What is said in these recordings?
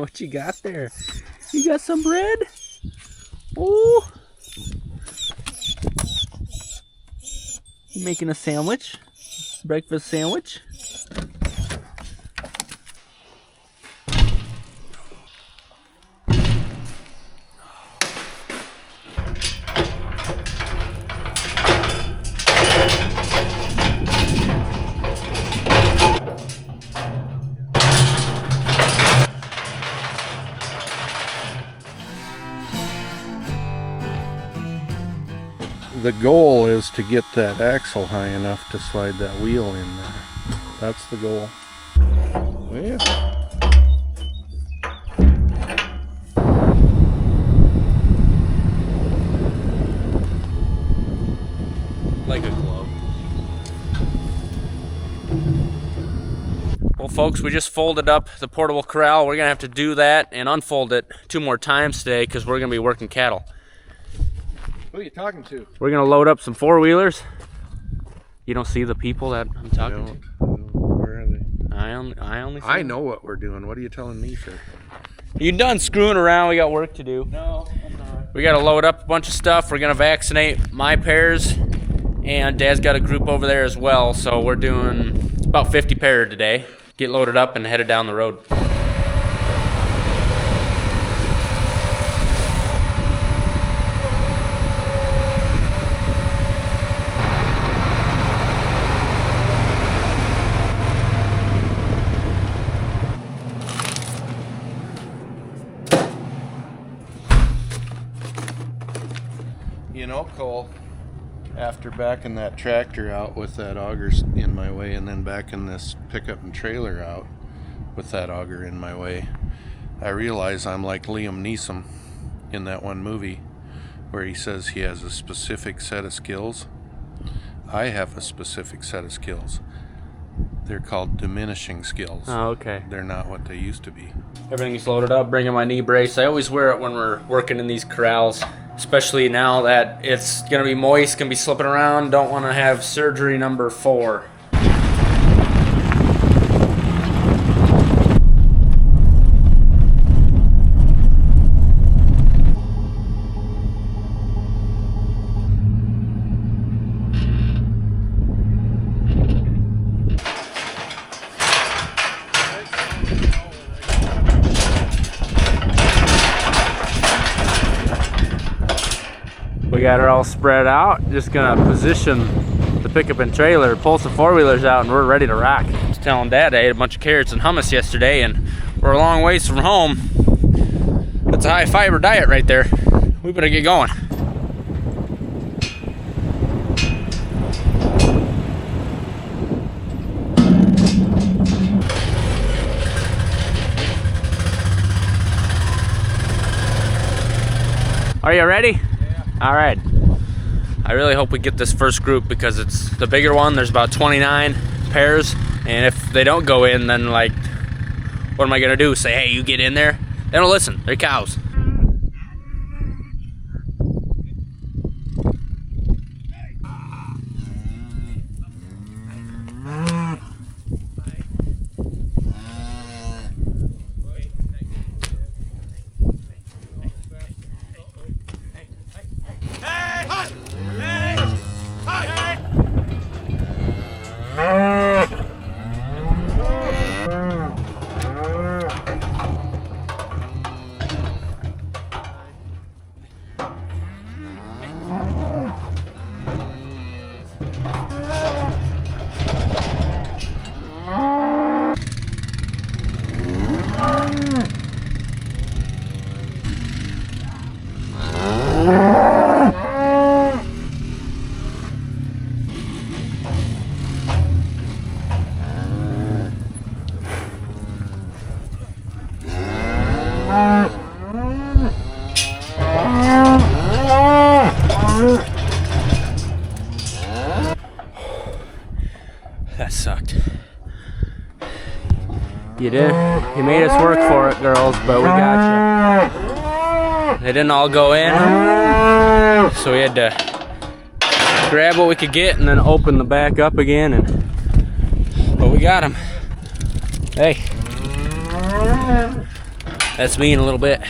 What you got there? You got some bread? Ooh. You making a sandwich? Breakfast sandwich? The goal is to get that axle high enough to slide that wheel in there. That's the goal. Yeah. Like a glove. Well, folks, we just folded up the portable corral. We're gonna have to do that and unfold it 2 more times today because we're gonna be working cattle. Who are you talking to? We're gonna load up some 4-wheelers. You don't see the people that I'm talking to? Where are they? I only see I them. know what we're doing. What are you telling me, sir? You done screwing around? We got work to do. No, I'm not. We gotta load up a bunch of stuff. We're gonna vaccinate my pairs, and Dad's got a group over there as well. So we're doing about 50 pair today. Get loaded up and headed down the road. You know, Cole, after backing that tractor out with that auger in my way and then backing this pickup and trailer out with that auger in my way, I realize I'm like Liam Neeson in that one movie where he says he has a specific set of skills. I have a specific set of skills. They're called diminishing skills. Oh, okay. They're not what they used to be. Everything's loaded up, bringing my knee brace. I always wear it when we're working in these corrals, especially now that it's gonna be moist, gonna be slipping around. Don't wanna have surgery number 4. We got her all spread out. Just gonna position the pickup and trailer, pull some 4-wheelers out, and we're ready to rock. I was telling Dad I ate a bunch of carrots and hummus yesterday, and we're a long ways from home. That's a high fiber diet right there. We better get going. Are you ready? All right. I really hope we get this first group because it's the bigger one. There's about 29 pairs, and if they don't go in, then like, what am I gonna do? Say, hey, you get in there? They don't listen. They're cows. That sucked. You did. You made us work for it, girls, but we got you. They didn't all go in, so we had to grab what we could get and then open the back up again. But we got them. Hey, That's me in a little bit.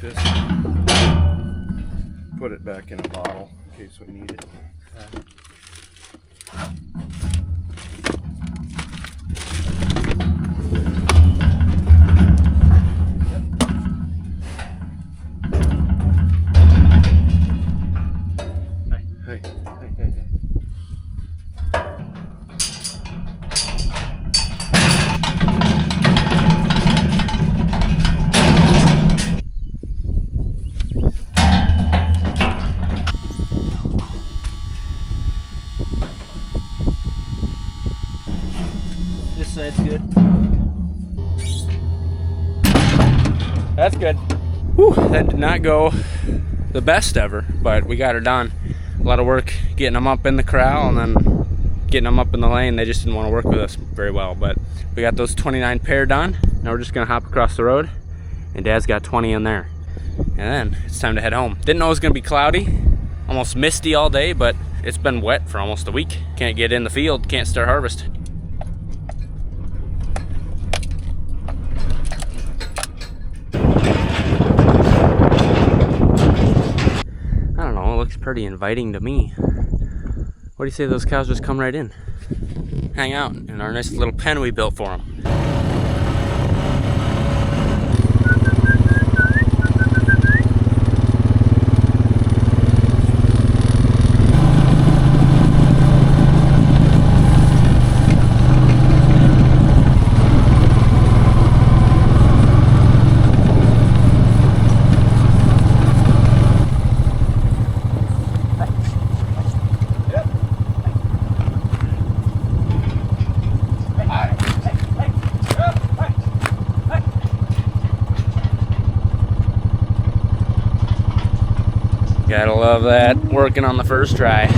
This. Put it back in a bottle in case we need it. Hey. This side's good. That's good. Whew, that did not go the best ever, but we got her done. A lot of work getting them up in the corral and then getting them up in the lane. They just didn't want to work with us very well, but we got those 29 pair done. Now we're just gonna hop across the road, and Dad's got 20 in there. And then it's time to head home. Didn't know it was gonna be cloudy, almost misty all day, but it's been wet for almost a week. Can't get in the field, can't start harvest. I don't know, it looks pretty inviting to me. What do you say those cows just come right in? Hang out in our nice little pen we built for them. Gotta love that, working on the first try.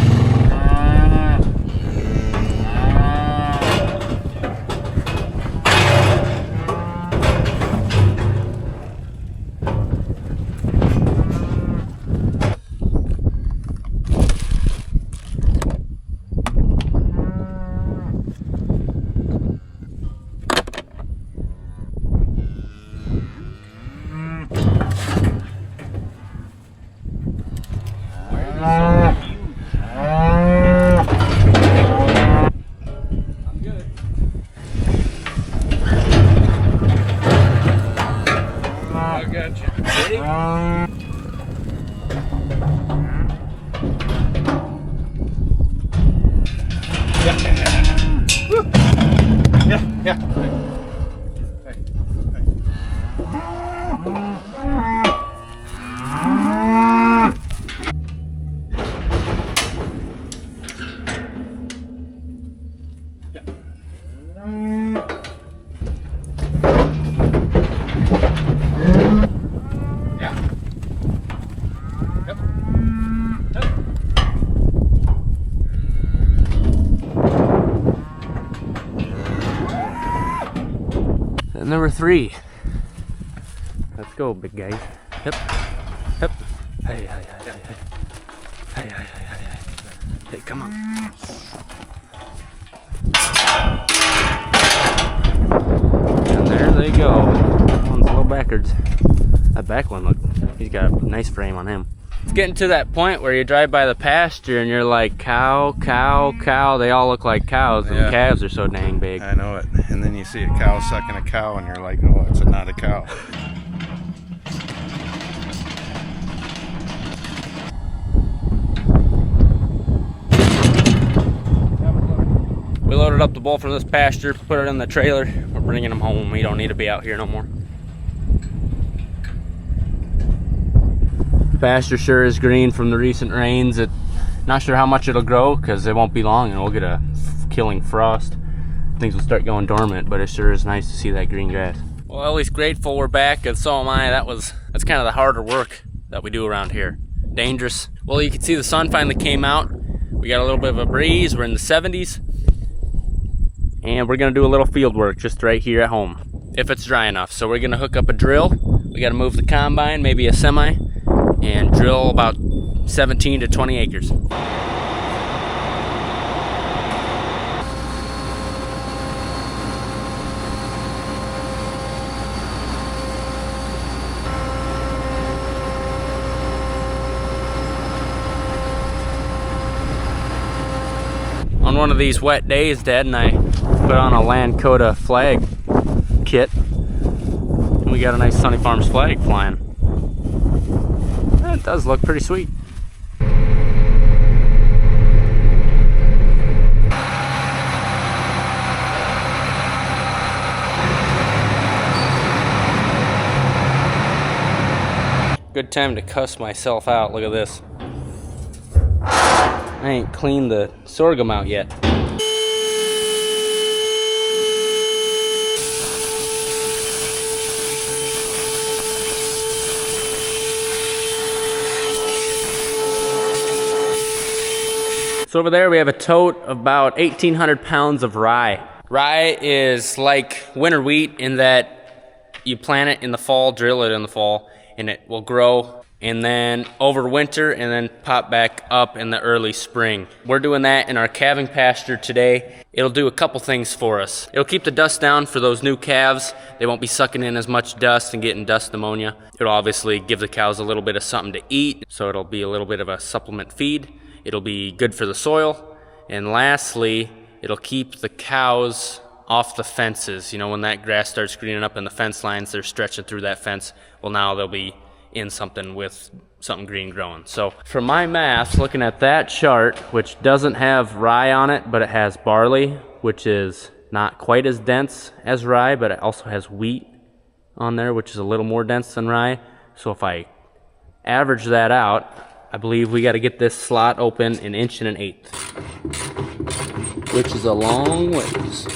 Yeah. Number 3. Let's go, big guy. Yep. Yep. Hey, hey, hey, hey, hey. Hey, hey, hey, hey, hey. Hey, come on. And there they go. That one's a little backwards. That back one, look, he's got a nice frame on him. It's getting to that point where you drive by the pasture and you're like, cow, cow, cow. They all look like cows, and the calves are so dang big. I know it. And then you see a cow sucking a cow, and you're like, oh, it's not a cow. We loaded up the bull from this pasture, put it in the trailer. We're bringing him home. We don't need to be out here no more. Pasture sure is green from the recent rains. Not sure how much it'll grow because it won't be long and we'll get a killing frost. Things will start going dormant, but it sure is nice to see that green grass. Well, at least grateful we're back, and so am I. That's kind of the harder work that we do around here. Dangerous. Well, you can see the sun finally came out. We got a little bit of a breeze. We're in the 70s. And we're gonna do a little field work just right here at home, if it's dry enough. So we're gonna hook up a drill. We gotta move the combine, maybe a semi, and drill about 17 to 20 acres. On one of these wet days, Dad and I put on a Lakota flag kit, and we got a nice Sonne Farms flag flying. It does look pretty sweet. Good time to cuss myself out. Look at this. I ain't cleaned the sorghum out yet. So over there we have a tote of about 1,800 pounds of rye. Rye is like winter wheat in that you plant it in the fall, drill it in the fall, and it will grow and then overwinter and then pop back up in the early spring. We're doing that in our calving pasture today. It'll do a couple things for us. It'll keep the dust down for those new calves. They won't be sucking in as much dust and getting dust pneumonia. It'll obviously give the cows a little bit of something to eat, so it'll be a little bit of a supplement feed. It'll be good for the soil. And lastly, it'll keep the cows off the fences. You know, when that grass starts greening up in the fence lines, they're stretching through that fence. Well, now they'll be in something with something green growing. So from my math, looking at that chart, which doesn't have rye on it, but it has barley, which is not quite as dense as rye, but it also has wheat on there, which is a little more dense than rye. So if I average that out, I believe we got to get this slot open 1 1/8 inches, which is a long ways.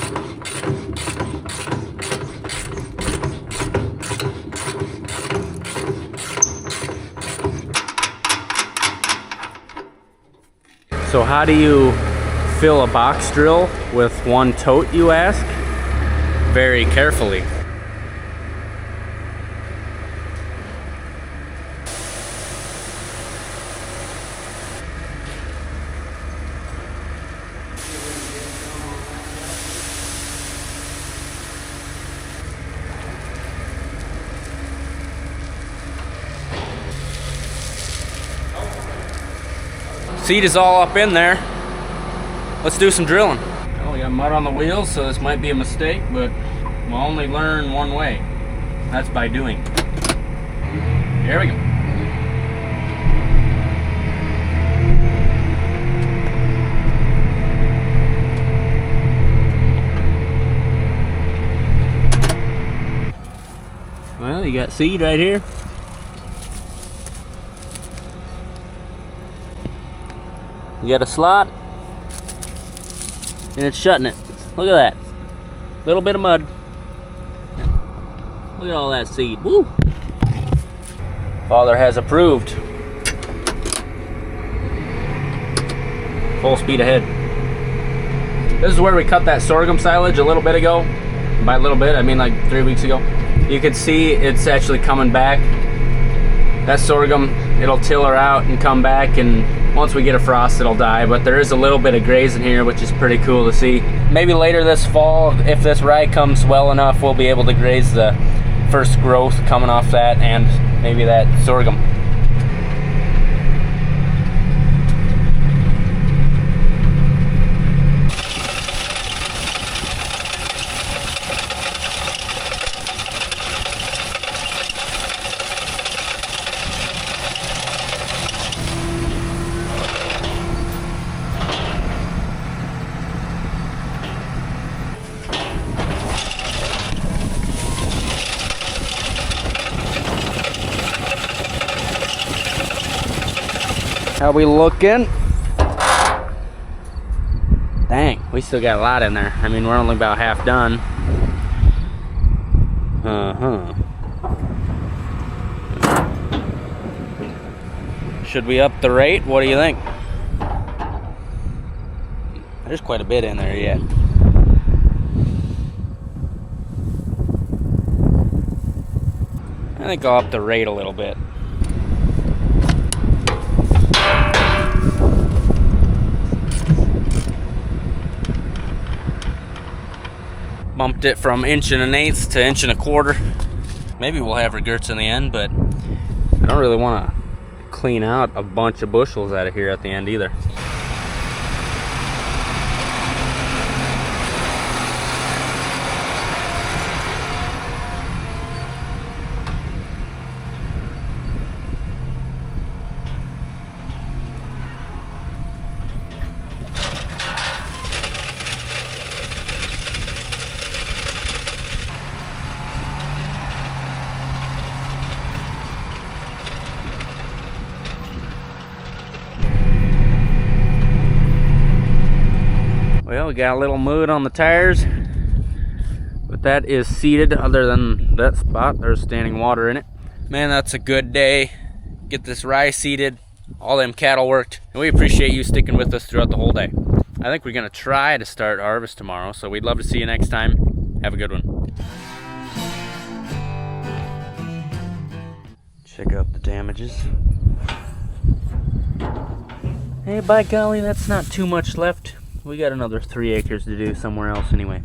So how do you fill a box drill with one tote, you ask? Very carefully. Seed is all up in there. Let's do some drilling. Well, we got mud on the wheels, so this might be a mistake, but we'll only learn one way. That's by doing. Here we go. you got seed right here. You got a slot, and it's shutting it. Look at that. Little bit of mud. Look at all that seed. Woo! Father has approved. Full speed ahead. This is where we cut that sorghum silage a little bit ago. By a little bit, I mean like 3 weeks ago. You can see it's actually coming back. That sorghum, it'll tiller out and come back, and once we get a frost, it'll die. But there is a little bit of grazing here, which is pretty cool to see. Maybe later this fall, if this rye comes well enough, we'll be able to graze the first growth coming off that and maybe that sorghum. How we looking? Dang, we still got a lot in there. I mean, we're only about half done. Should we up the rate? What do you think? There's quite a bit in there yet. I think I'll up the rate a little bit. Bumped it from 1.125 to 1.25. Maybe we'll have regrets in the end, but I don't really want to clean out a bunch of bushels out of here at the end either. Well, we got a little mud on the tires, but that is seeded. Other than that spot, there's standing water in it. Man, that's a good day. Get this rye seeded, all them cattle worked, and we appreciate you sticking with us throughout the whole day. I think we're gonna try to start harvest tomorrow, so we'd love to see you next time. Have a good one. Check out the damages. Hey, by golly, that's not too much left. We got another 3 acres to do somewhere else anyway.